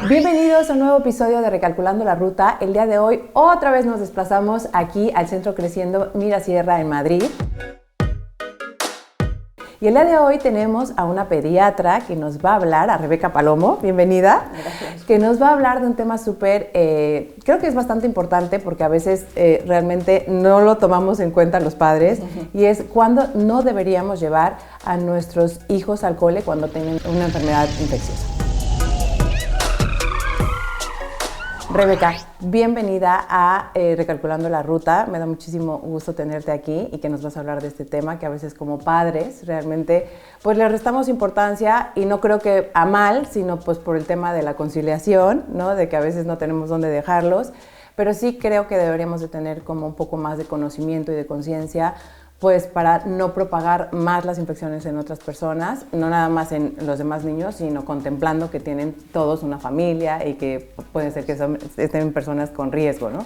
Bienvenidos a un nuevo episodio de Recalculando la Ruta. El día de hoy otra vez nos desplazamos aquí al Centro Creciendo Mirasierra en Madrid. Y el día de hoy tenemos a una pediatra que nos va a hablar, a Rebeca Palomo, bienvenida. Gracias. Que nos va a hablar de un tema súper, creo que es bastante importante porque a veces realmente no lo tomamos en cuenta los padres, y es cuándo no deberíamos llevar a nuestros hijos al cole cuando tienen una enfermedad infecciosa. Rebeca, bienvenida a Recalculando la Ruta. Me da muchísimo gusto tenerte aquí y que nos vas a hablar de este tema que a veces como padres realmente pues le restamos importancia, y no creo que a mal, sino pues por el tema de la conciliación, ¿no? De que a veces no tenemos dónde dejarlos, pero sí creo que deberíamos de tener como un poco más de conocimiento y de conciencia, pues para no propagar más las infecciones en otras personas, no nada más en los demás niños, sino contemplando que tienen todos una familia y que puede ser que estén personas con riesgo, ¿no?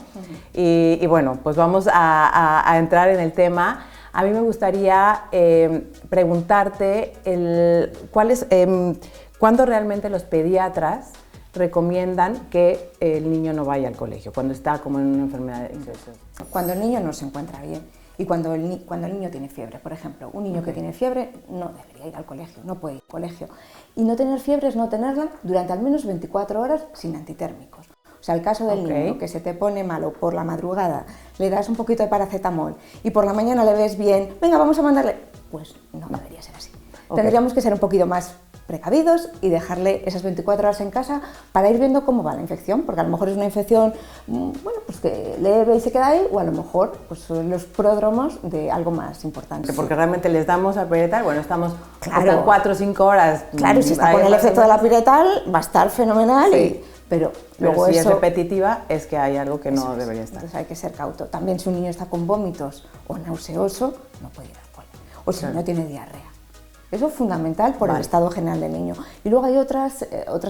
Y bueno, pues vamos a entrar en el tema. A mí me gustaría preguntarte ¿cuándo realmente los pediatras recomiendan que el niño no vaya al colegio, cuando está como en una enfermedad infecciosa? Cuando el niño no se encuentra bien y cuando el niño tiene fiebre. Por ejemplo, un niño que tiene fiebre no debería ir al colegio, no puede ir al colegio. Y no tener fiebre es no tenerla durante al menos 24 horas sin antitérmicos. O sea, el caso del niño que se te pone malo por la madrugada, le das un poquito de paracetamol y por la mañana le ves bien, venga, vamos a mandarle, pues no debería ser así. Tendríamos que ser un poquito más precavidos y dejarle esas 24 horas en casa para ir viendo cómo va la infección, porque a lo mejor es una infección, bueno, pues que leve y se queda ahí, o a lo mejor pues son los pródromos de algo más importante. Porque realmente les damos a piretal, bueno, están 4 o 5 horas. Claro, si está con el efecto de la piretal va a estar fenomenal, sí. Pero luego si eso es repetitiva es que hay algo que no debería estar. Entonces hay que ser cauto. También si un niño está con vómitos o nauseoso, no puede ir al cole. O si no tiene diarrea. Eso es fundamental por el estado general del niño. Y luego hay otras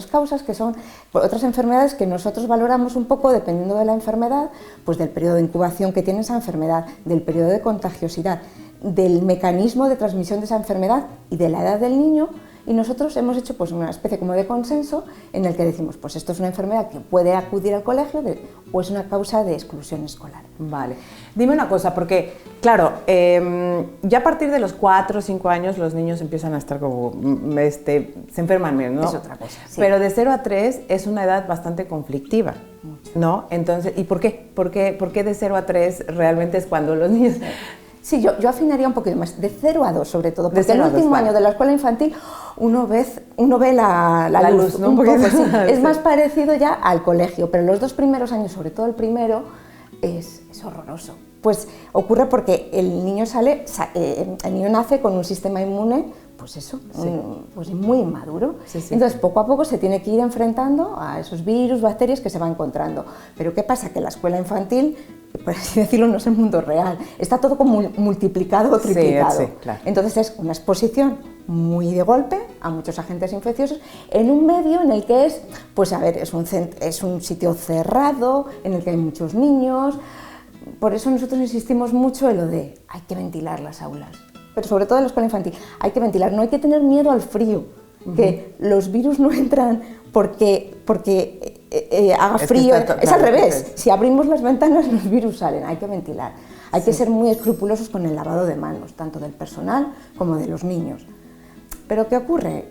causas que son otras enfermedades que nosotros valoramos un poco dependiendo de la enfermedad, pues del periodo de incubación que tiene esa enfermedad, del periodo de contagiosidad, del mecanismo de transmisión de esa enfermedad y de la edad del niño. Y nosotros hemos hecho pues una especie como de consenso en el que decimos, pues esto es una enfermedad que puede acudir al colegio o es una causa de exclusión escolar. Vale. Dime una cosa, porque claro, ya a partir de los 4 o 5 años los niños empiezan a estar como, se enferman menos, ¿no? Es otra cosa, sí. Pero de 0 a 3 es una edad bastante conflictiva, ¿no? Entonces, ¿y por qué? ¿Por qué de 0 a 3 realmente es cuando los niños... Sí, yo afinaría un poquito más, de 0 a 2 sobre todo, porque el último año de la escuela infantil uno ve la luz, ¿no? Un poco, sí. Es más parecido ya al colegio, pero los 2 primeros años, sobre todo el primero, es horroroso. Pues ocurre porque el niño nace con un sistema inmune, pues eso, pues muy inmaduro. Sí. Entonces, poco a poco se tiene que ir enfrentando a esos virus, bacterias que se va encontrando. Pero ¿qué pasa? Que la escuela infantil, por así decirlo, no es el mundo real. Está todo como multiplicado o triplicado. Sí, claro. Entonces es una exposición muy de golpe a muchos agentes infecciosos en un medio en el que es, pues a ver, es un sitio cerrado, en el que hay muchos niños. Por eso nosotros insistimos mucho en lo de hay que ventilar las aulas. Pero sobre todo en la escuela infantil, hay que ventilar, no hay que tener miedo al frío, que los virus no entran porque haga frío, es al revés, si abrimos las ventanas los virus salen, hay que ventilar, hay que ser muy escrupulosos con el lavado de manos, tanto del personal como de los niños. Pero ¿qué ocurre?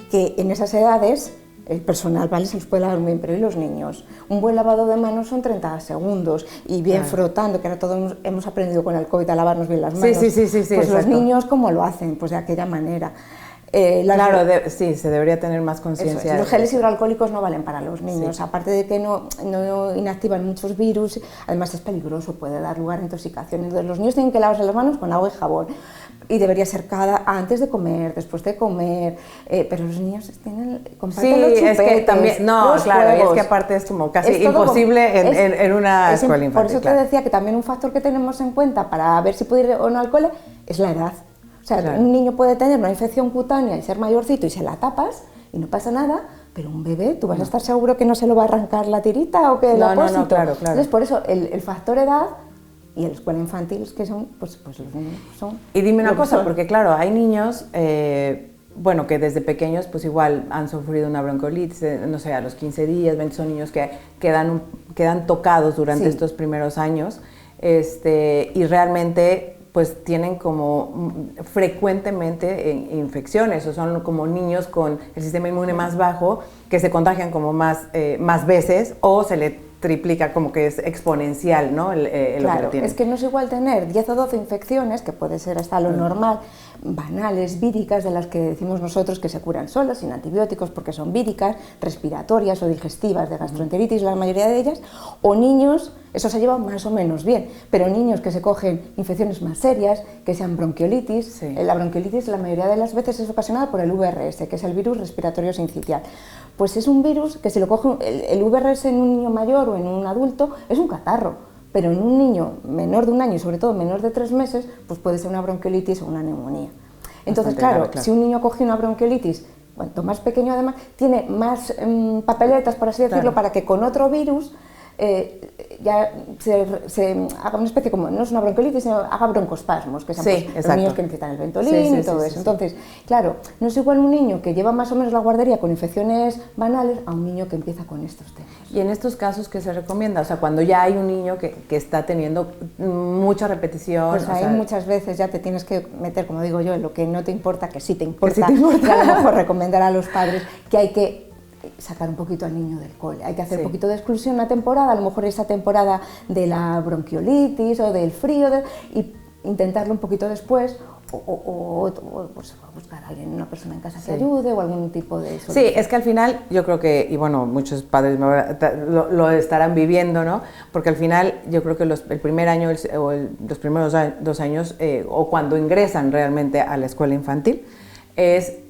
Que en esas edades el personal, ¿vale?, se los puede lavar muy bien, pero ¿y los niños? Un buen lavado de manos son 30 segundos y bien frotando, que ahora todos hemos aprendido con el COVID a lavarnos bien las manos. Sí, pues exacto. Los niños, ¿cómo lo hacen? Pues de aquella manera. Claro, sí, se debería tener más conciencia. Los geles hidroalcohólicos no valen para los niños, aparte de que no inactivan muchos virus, además es peligroso, puede dar lugar a intoxicaciones. Entonces, los niños tienen que lavarse las manos con agua y jabón. Y debería ser antes de comer, después de comer, pero los niños comparten los chupetes, es que también, los claro, juegos. es que aparte es como casi imposible en una escuela infantil. Por eso te decía que también un factor que tenemos en cuenta para ver si puede ir o no al cole es la edad. O sea, un niño puede tener una infección cutánea y ser mayorcito y se la tapas y no pasa nada, pero un bebé, ¿tú vas a estar seguro que no se lo va a arrancar la tirita o que el apósito? No, claro. Entonces, por eso el factor edad Y en la escuela infantil, que son, pues los niños son... Y dime una cosa, porque claro, hay niños, bueno, que desde pequeños pues igual han sufrido una bronquiolitis, no sé, a los 15 días, 20 son niños que quedan tocados durante estos primeros años, y realmente pues tienen como frecuentemente infecciones, o son como niños con el sistema inmune más bajo, que se contagian como más veces, o se le triplica, como que es exponencial, ¿no? Lo que lo tienen. Es que no es igual tener 10 o 12 infecciones, que puede ser hasta lo normal, banales, víricas, de las que decimos nosotros que se curan solas, sin antibióticos, porque son víricas, respiratorias o digestivas, de gastroenteritis, la mayoría de ellas, o niños, eso se lleva más o menos bien, pero niños que se cogen infecciones más serias, que sean bronquiolitis. La bronquiolitis la mayoría de las veces es ocasionada por el VRS, que es el virus respiratorio sincitial. Pues es un virus que si lo coge el VRS en un niño mayor o en un adulto, es un catarro, pero en un niño menor de un año y sobre todo menor de 3 meses, pues puede ser una bronquiolitis o una neumonía. Entonces, claro, si un niño coge una bronquiolitis, cuanto más pequeño además, tiene más papeletas, por así decirlo, para que con otro virus ya se haga una especie como, no es una bronquiolitis, sino haga broncospasmos, que son los niños que necesitan el Ventolin y todo eso. Entonces, claro, no es igual un niño que lleva más o menos la guardería con infecciones banales a un niño que empieza con estos temas. ¿Y en estos casos qué se recomienda? O sea, cuando ya hay un niño que está teniendo mucha repetición... Pues ahí muchas veces ya te tienes que meter, como digo yo, en lo que no te importa, que sí te importa, y a lo mejor recomendar a los padres que hay que sacar un poquito al niño del cole, hay que hacer un poquito de exclusión una temporada, a lo mejor esa temporada de la bronquiolitis o del frío, y intentarlo un poquito después, o pues, buscar a alguien, una persona en casa que ayude, o algún tipo de solución. Sí, es que al final yo creo que, y bueno, muchos padres lo estarán viviendo, ¿no? Porque al final yo creo que el primer año o los primeros 2 años, o cuando ingresan realmente a la escuela infantil,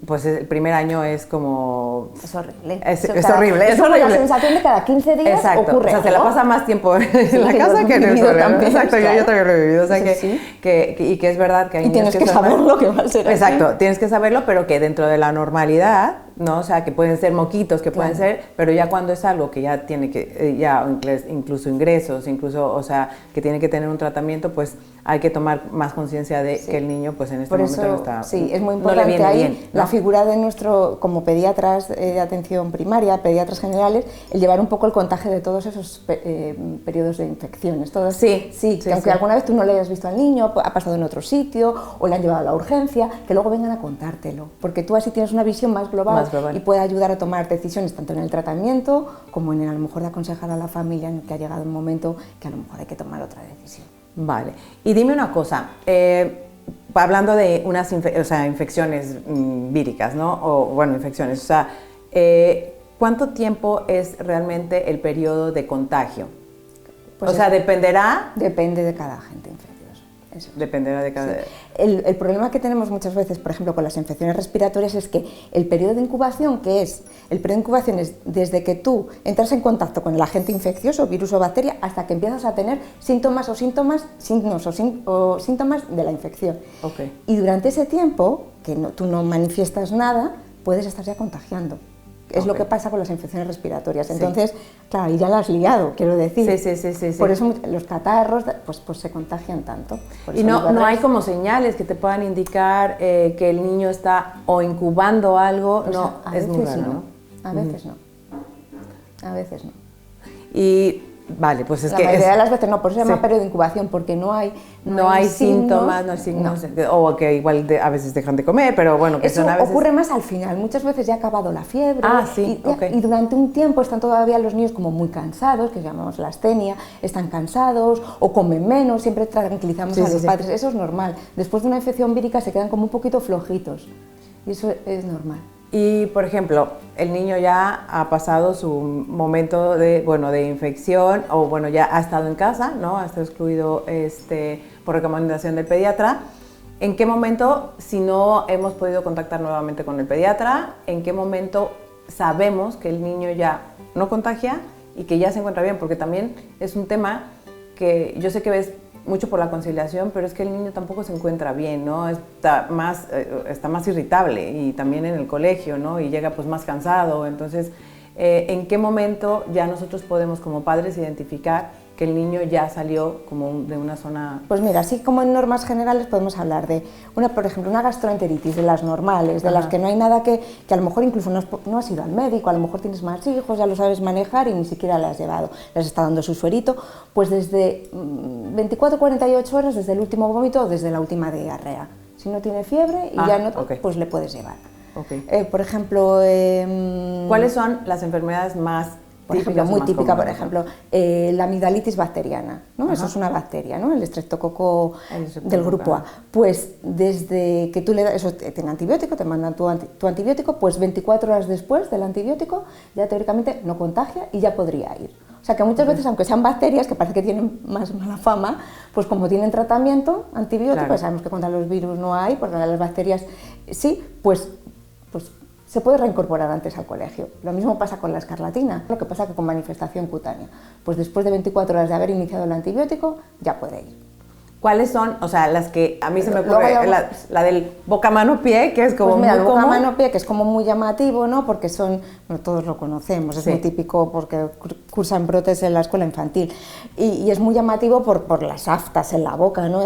pues el primer año es como... Es horrible. Es horrible. Es horrible. La sensación de cada 15 días ocurre. O sea, se la pasa más tiempo en la casa que en el colegio. Exacto, claro. yo también lo he vivido. O sea, y que es verdad que hay niños tienes que saberlo, que va a ser así. Exacto, tienes que saberlo, pero que dentro de la normalidad, ¿no? O sea, que pueden ser moquitos, que pueden ser, pero ya cuando es algo que ya tiene que, incluso ingresos, o sea, que tiene que tener un tratamiento, pues hay que tomar más conciencia de que el niño, pues en este momento no está... Sí, es muy importante la figura de nuestro, como pediatras de atención primaria, pediatras generales, el llevar un poco el contagio de todos esos periodos de infecciones. Todos, que aunque alguna vez tú no le hayas visto al niño, ha pasado en otro sitio, o le han llevado a la urgencia, que luego vengan a contártelo, porque tú así tienes una visión más global. Y puede ayudar a tomar decisiones tanto en el tratamiento como en a lo mejor de aconsejar a la familia en que ha llegado un momento que a lo mejor hay que tomar otra decisión. Vale, y dime una cosa, hablando de unas infecciones víricas, ¿no? O bueno, infecciones, o sea, ¿cuánto tiempo es realmente el periodo de contagio? Pues dependerá... Depende de cada agente infeccioso. Eso. Dependerá de cada... El problema que tenemos muchas veces, por ejemplo, con las infecciones respiratorias es que el periodo de incubación, es desde que tú entras en contacto con el agente infeccioso, virus o bacteria, hasta que empiezas a tener signos o síntomas de la infección. Y durante ese tiempo, que tú no manifiestas nada, puedes estar ya contagiando. Es lo que pasa con las infecciones respiratorias. Entonces, claro, y ya la has liado, quiero decir. Sí. Por eso los catarros pues se contagian tanto. Y no hay como señales que te puedan indicar que el niño está o incubando algo. Pues no, es muy raro, ¿no? A veces no. A veces no. Y... Vale, pues es la que... La mayoría de las veces no, por eso se llama periodo de incubación, porque no hay síntomas, no hay signos, o que igual a veces dejan de comer, pero bueno, que eso son a veces... ocurre más al final, muchas veces ya ha acabado la fiebre, y durante un tiempo están todavía los niños como muy cansados, que llamamos la astenia, están cansados, o comen menos, siempre tranquilizamos a los padres, eso es normal. Después de una infección vírica se quedan como un poquito flojitos, y eso es normal. Y, por ejemplo, el niño ya ha pasado su momento de infección, o bueno, ya ha estado en casa, ¿no? Ha estado excluido por recomendación del pediatra. ¿En qué momento, si no hemos podido contactar nuevamente con el pediatra, en qué momento sabemos que el niño ya no contagia y que ya se encuentra bien? Porque también es un tema que yo sé que ves mucho por la conciliación, pero es que el niño tampoco se encuentra bien, ¿no? Está más irritable, y también en el colegio, ¿no? Y llega pues más cansado. Entonces, ¿en qué momento ya nosotros podemos como padres identificar que el niño ya salió como de una zona? Pues mira, así como en normas generales podemos hablar de, por ejemplo, una gastroenteritis, de las normales, de las que no hay nada que a lo mejor incluso no has ido al médico, a lo mejor tienes más hijos, ya lo sabes manejar y ni siquiera le has llevado, les está dando su suerito, pues desde 24-48 horas, desde el último vómito o desde la última diarrea. Si no tiene fiebre y ya no, pues le puedes llevar. Por ejemplo... ¿cuáles son las enfermedades más por ejemplo, muy típica, por ejemplo, la amigdalitis bacteriana, ¿no? Eso es una bacteria, ¿no? El estreptococo del grupo A. Pues desde que tú le das, eso tiene antibiótico, te mandan tu antibiótico, pues 24 horas después del antibiótico ya teóricamente no contagia y ya podría ir. O sea que muchas veces, aunque sean bacterias, que parece que tienen más mala fama, pues como tienen tratamiento antibiótico, pues sabemos que contra los virus no hay, porque las bacterias sí, pues se puede reincorporar antes al colegio. Lo mismo pasa con la escarlatina, lo que pasa que con manifestación cutánea. Pues después de 24 horas de haber iniciado el antibiótico, ya puede ir. ¿Cuáles son, o sea, las que a mí se me ocurre, la del boca-mano-pie, que es como pues mira, muy el boca-mano-pie, que es como muy llamativo, ¿no? Porque son, bueno, todos lo conocemos, es muy típico porque cursan brotes en la escuela infantil y es muy llamativo por las aftas en la boca, ¿no?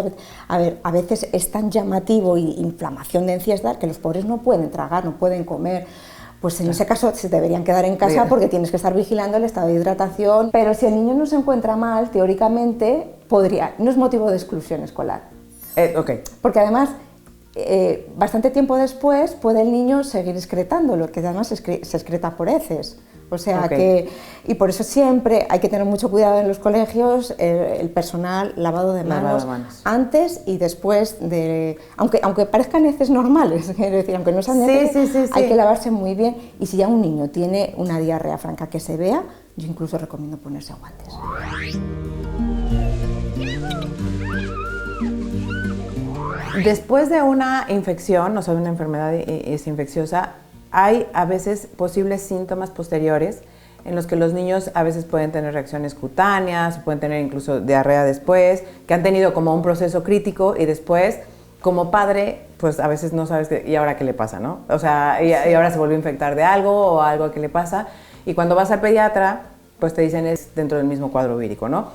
A ver, a veces es tan llamativo y inflamación de encías que los pobres no pueden tragar, no pueden comer. Pues en ese caso se deberían quedar en casa porque tienes que estar vigilando el estado de hidratación. Pero si el niño no se encuentra mal, teóricamente podría, no es motivo de exclusión escolar. Porque además, bastante tiempo después puede el niño seguir excretándolo, que además se excreta por heces. O sea que, y por eso siempre hay que tener mucho cuidado en los colegios, el personal lavado de manos antes y después de, aunque parezcan heces normales, es decir, aunque no sean heces, hay que lavarse muy bien y si ya un niño tiene una diarrea franca que se vea, yo incluso recomiendo ponerse guantes. Después de una infección, o sea, una enfermedad es infecciosa, hay a veces posibles síntomas posteriores en los que los niños a veces pueden tener reacciones cutáneas, pueden tener incluso diarrea después, que han tenido como un proceso crítico y después, como padre, pues a veces no sabes ¿y ahora qué le pasa, no? O sea, y ahora se volvió a infectar de algo o algo que le pasa y cuando vas al pediatra, pues te dicen es dentro del mismo cuadro vírico, ¿no?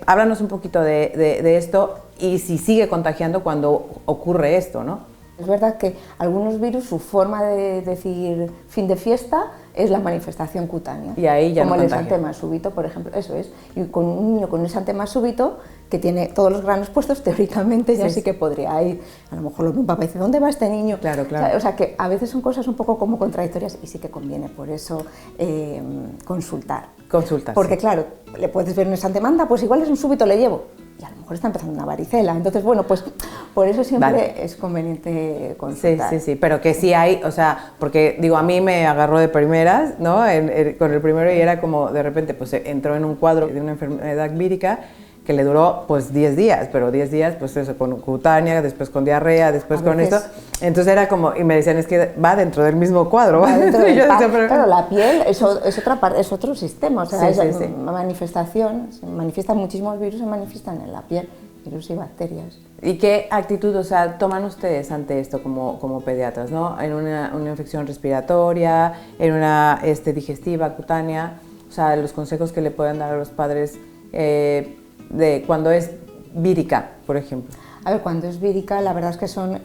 Háblanos un poquito de esto y si sigue contagiando cuando ocurre esto, ¿no? Es verdad que algunos virus, su forma de decir fin de fiesta es la manifestación cutánea. Y ahí ya como no el contagia. exantema súbito, por ejemplo, eso es. Y con un niño con un exantema súbito, que tiene todos los granos puestos, teóricamente ya sí que podría ir. A lo mejor mi papá dice, ¿dónde va este niño? Claro. O sea, que a veces son cosas un poco como contradictorias y sí que conviene por eso consultar. Porque claro, le puedes ver un exantema, pues igual es un súbito, le llevo. Y a lo mejor está empezando una varicela. Entonces, bueno, pues por eso siempre es conveniente consultar. Sí, pero que sí hay, o sea, porque digo, a mí me agarró de primeras, ¿no? Con el primero y era como, de repente, pues entró en un cuadro de una enfermedad vírica que le duró, pues, 10 días, pero 10 días, pues eso, con cutánea, después con diarrea, después con esto. Entonces era como, y me decían, es que va dentro del mismo cuadro. Va dentro del claro, la piel es otra parte, es otro sistema, o sea, manifestación, se manifiestan muchísimos virus, se manifiestan en la piel, virus y bacterias. ¿Y qué actitud, o sea, toman ustedes ante esto como pediatras, ¿no? En una infección respiratoria, en una digestiva, cutánea, o sea, los consejos que le pueden dar a los padres de cuando es vírica, por ejemplo. A ver, cuando es vírica, la verdad es que son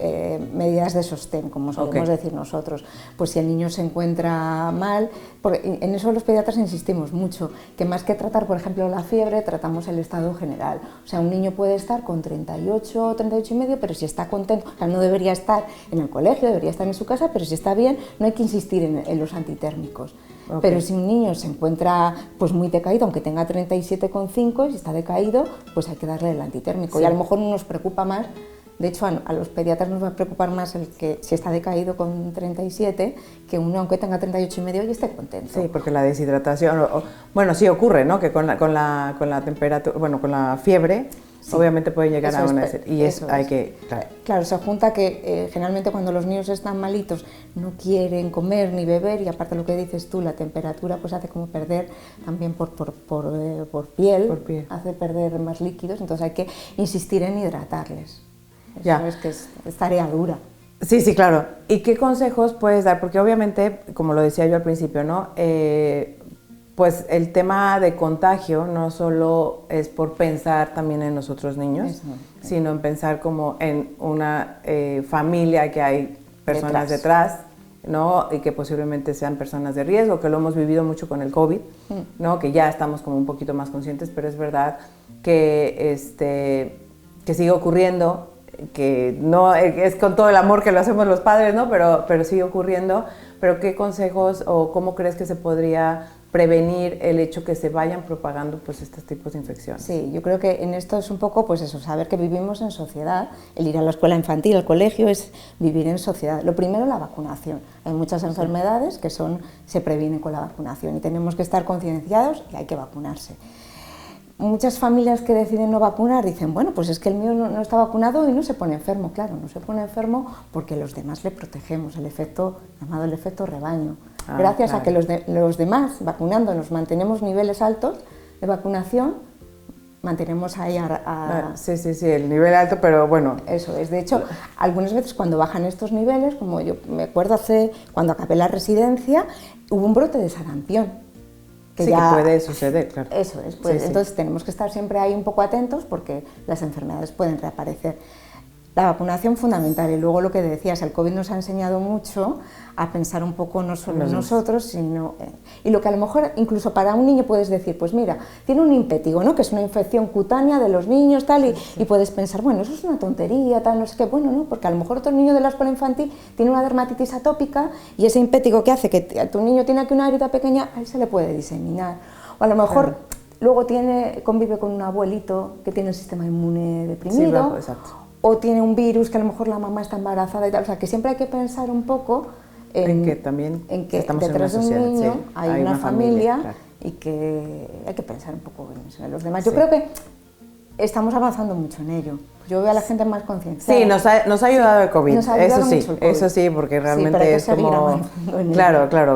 medidas de sostén, como solemos decir nosotros. Pues si el niño se encuentra mal, porque en eso los pediatras insistimos mucho, que más que tratar, por ejemplo, la fiebre, tratamos el estado general. O sea, un niño puede estar con 38, 38 y medio, pero si está contento, o sea, no debería estar en el colegio, debería estar en su casa, pero si está bien, no hay que insistir en los antitérmicos. Pero si un niño se encuentra pues muy decaído, aunque tenga 37,5 y si está decaído, pues hay que darle el antitérmico. Y a lo mejor no nos preocupa más, de hecho a los pediatras nos va a preocupar más el que si está decaído con 37, que uno aunque tenga 38 y medio y esté contento. Sí, porque la deshidratación, bueno, sí ocurre, ¿no? Que con la temperatura, bueno, con la fiebre, obviamente pueden llegar a una... Y hay que... Claro, se junta que generalmente cuando los niños están malitos no quieren comer ni beber y aparte lo que dices tú, la temperatura pues hace como perder también por piel, hace perder más líquidos, entonces hay que insistir en hidratarles. Eso es que es tarea dura. Sí, claro. ¿Y qué consejos puedes dar? Porque obviamente, como lo decía yo al principio, ¿no? pues el tema de contagio no solo es por pensar también en los otros niños, sino en pensar como en una familia que hay personas detrás, ¿no? Y que posiblemente sean personas de riesgo, que lo hemos vivido mucho con el COVID, ¿no? Que ya estamos como un poquito más conscientes, pero es verdad que sigue ocurriendo, que no es con todo el amor que lo hacemos los padres, ¿no? Pero sigue ocurriendo. Pero ¿qué consejos o cómo crees que se podría prevenir el hecho que se vayan propagando pues estos tipos de infecciones? Sí, yo creo que en esto es un poco pues eso, saber que vivimos en sociedad. El ir a la escuela infantil, al colegio, es vivir en sociedad. Lo primero, la vacunación. Hay muchas enfermedades que se previenen con la vacunación y tenemos que estar concienciados y hay que vacunarse. Muchas familias que deciden no vacunar dicen, bueno, pues es que el mío no está vacunado y no se pone enfermo. Claro, no se pone enfermo porque los demás le protegemos, llamado el efecto rebaño. Gracias a que los demás, vacunándonos, mantenemos niveles altos de vacunación, mantenemos ahí Sí, el nivel alto, pero bueno. Eso es, de hecho, algunas veces cuando bajan estos niveles, como yo me acuerdo cuando acabé la residencia, hubo un brote de sarampión. Que puede suceder, claro. Eso es, pues, entonces tenemos que estar siempre ahí un poco atentos porque las enfermedades pueden reaparecer. La vacunación fundamental y luego lo que decías, el COVID nos ha enseñado mucho a pensar un poco no solo en nosotros, sino y lo que a lo mejor incluso para un niño puedes decir, pues mira, tiene un impétigo, ¿no? Que es una infección cutánea de los niños, tal, y puedes pensar, bueno, eso es una tontería, tal, no sé qué, bueno, no, porque a lo mejor otro niño de la escuela infantil tiene una dermatitis atópica y ese impétigo que hace que tu niño tiene aquí una herida pequeña, a él se le puede diseminar. O a lo mejor luego convive con un abuelito que tiene el sistema inmune deprimido. Exacto. O tiene un virus que a lo mejor la mamá está embarazada y tal, o sea que siempre hay que pensar un poco en que también estamos detrás de un niño hay una familia claro. Y que hay que pensar un poco en los demás. Yo creo que estamos avanzando mucho en ello. Yo veo a la gente más concienciada. Sí, nos ha ayudado el COVID, eso sí, porque realmente pero hay que es como...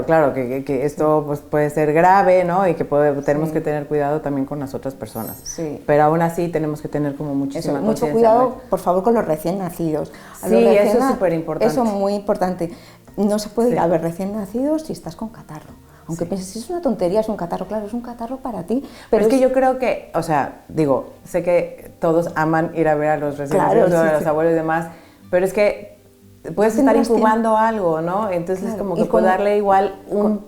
Claro, que esto pues, puede ser grave, ¿no? Y que tenemos que tener cuidado también con las otras personas. Sí. Pero aún así tenemos que tener como muchísima conciencia. Mucho cuidado, por favor, con los recién nacidos. Eso es súper importante. Eso es muy importante. No se puede ir a ver recién nacidos si estás con catarro. Aunque pienses, si es una tontería, es un catarro, claro, es un catarro para ti. Pero es que yo creo que, o sea, sé que todos aman ir a ver a los recién nacidos, a los abuelos y demás, pero es que puedes estar incubando algo, ¿no? Entonces como que puedo darle igual,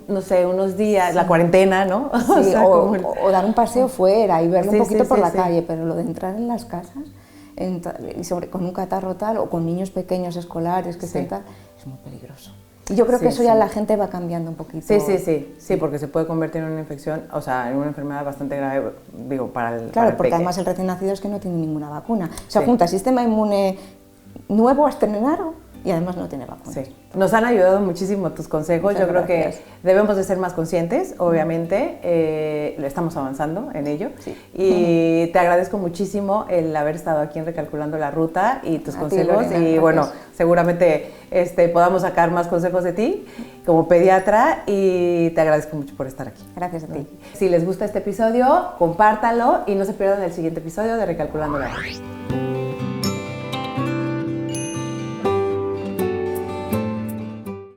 no sé, unos días, la cuarentena, ¿no? Sí, o dar un paseo fuera y verlo un poquito por la calle, pero lo de entrar en las casas, con un catarro tal, o con niños pequeños escolares que estén tal, es muy peligroso. Y yo creo que eso ya la gente va cambiando un poquito. Sí, porque se puede convertir en una infección, o sea, en una enfermedad bastante grave, para el Claro, porque además el recién nacido es que no tiene ninguna vacuna. O sea, junta sistema inmune nuevo a estrenado y además no tiene vacuna. Sí. Nos han ayudado muchísimo tus consejos. Yo creo que debemos de ser más conscientes, obviamente. Estamos avanzando en ello. Sí. Y te agradezco muchísimo el haber estado aquí en Recalculando la Ruta y tus consejos. Lorena, y bueno, seguramente podamos sacar más consejos de ti como pediatra y te agradezco mucho por estar aquí. Gracias a ti. Si les gusta este episodio, compártanlo y no se pierdan el siguiente episodio de Recalculando la Ruta.